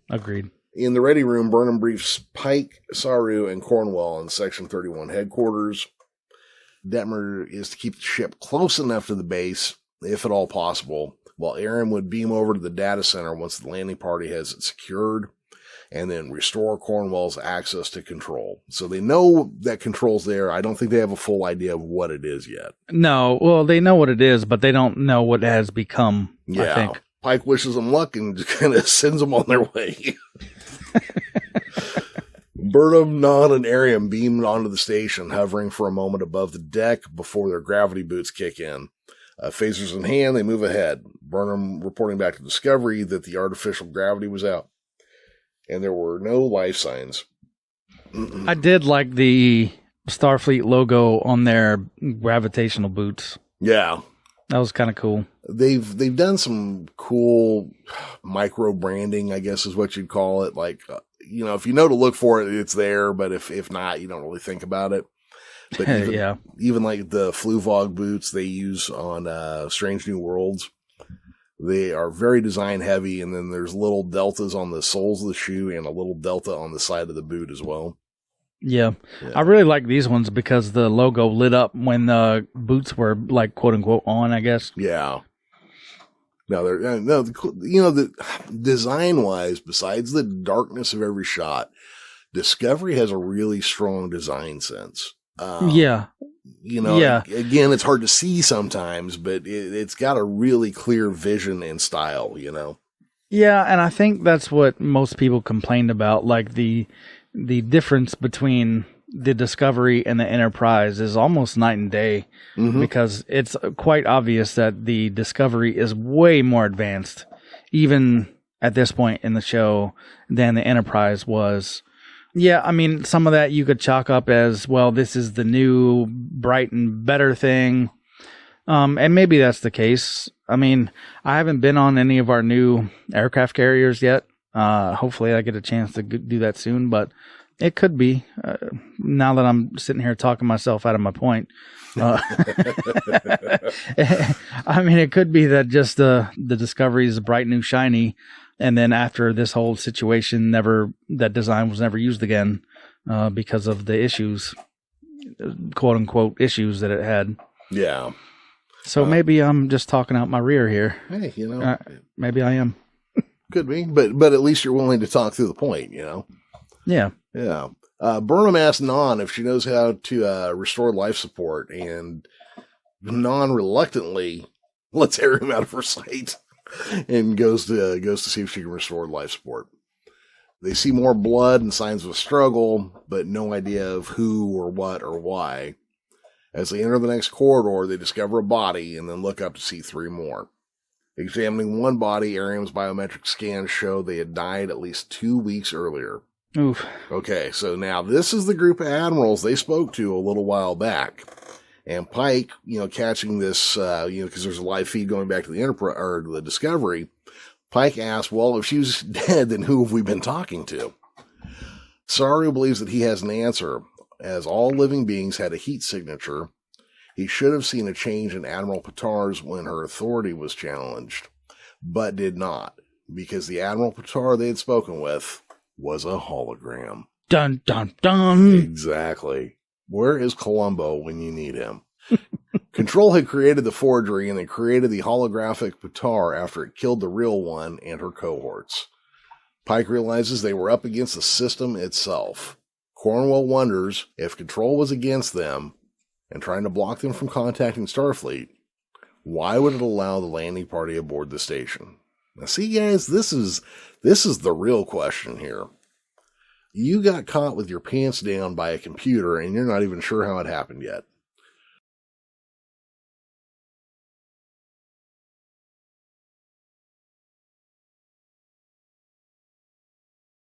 Agreed. In the ready room, Burnham briefs Pike, Saru, and Cornwell in Section 31 headquarters. Detmer is to keep the ship close enough to the base, if at all possible, while Aaron would beam over to the data center once the landing party has it secured, and then restore Cornwell's access to control. So they know that control's there. I don't think they have a full idea of what it is yet. No, well, they know what it is, but they don't know what it has become, Yeah. I think. Pike wishes them luck and just kind of sends them on their way. Burnham, Non, and Ariam beam onto the station, hovering for a moment above the deck before their gravity boots kick in. Phasers in hand, they move ahead. Burnham reporting back to Discovery that the artificial gravity was out, and there were no life signs. I did like the Starfleet logo on their gravitational boots. Yeah. That was kind of cool. They've done some cool micro branding, I guess is what you'd call it. Like, if you know to look for it, it's there, but if not, you don't really think about it. But even like the Fluvog boots they use on Strange New Worlds, they are very design heavy, and then there's little deltas on the soles of the shoe and a little delta on the side of the boot as well. Yeah. I really like these ones because the logo lit up when the boots were like quote unquote on, I guess. Yeah. The design wise, besides the darkness of every shot, Discovery has a really strong design sense. Again, it's hard to see sometimes, but it's got a really clear vision and style, Yeah, and I think that's what most people complained about, like the difference between the Discovery and the Enterprise is almost night and day, because it's quite obvious that the Discovery is way more advanced, even at this point in the show, than the Enterprise was. Yeah, I mean, some of that you could chalk up as, well, this is the new, bright and better thing. And maybe that's the case. I mean, I haven't been on any of our new aircraft carriers yet. Hopefully I get a chance to do that soon, but it could be. Now that I'm sitting here talking myself out of my point. I mean, it could be that just the Discovery is bright, new, shiny. And then after this whole situation, that design was never used again because of the issues, quote unquote, issues that it had. Yeah. So maybe I'm just talking out my rear here. Hey, maybe I am. Could be, but at least you're willing to talk through the point, Yeah. Yeah. Burnham asks Non if she knows how to restore life support, and Non reluctantly lets Ariam out of her sight and goes to see if she can restore life support. They see more blood and signs of a struggle, but no idea of who or what or why. As they enter the next corridor, they discover a body and then look up to see 3 more. Examining one body, Ariam's biometric scans show they had died at least 2 weeks earlier. Oof. Okay, so now this is the group of admirals they spoke to a little while back. And Pike, catching this, because there's a live feed going back to the Enterprise or the Discovery. Pike asks, well, if she was dead, then who have we been talking to? Saru believes that he has an answer. As all living beings had a heat signature, he should have seen a change in Admiral Patar's when her authority was challenged, but did not, because the Admiral Patar they had spoken with was a hologram. Dun, dun, dun. Exactly. Where is Columbo when you need him? Control had created the forgery, and they created the holographic Patar after it killed the real one and her cohorts. Pike realizes they were up against the system itself. Cornwell wonders if Control was against them and trying to block them from contacting Starfleet, why would it allow the landing party aboard the station? Now, see, guys, this is the real question here. You got caught with your pants down by a computer, and you're not even sure how it happened yet.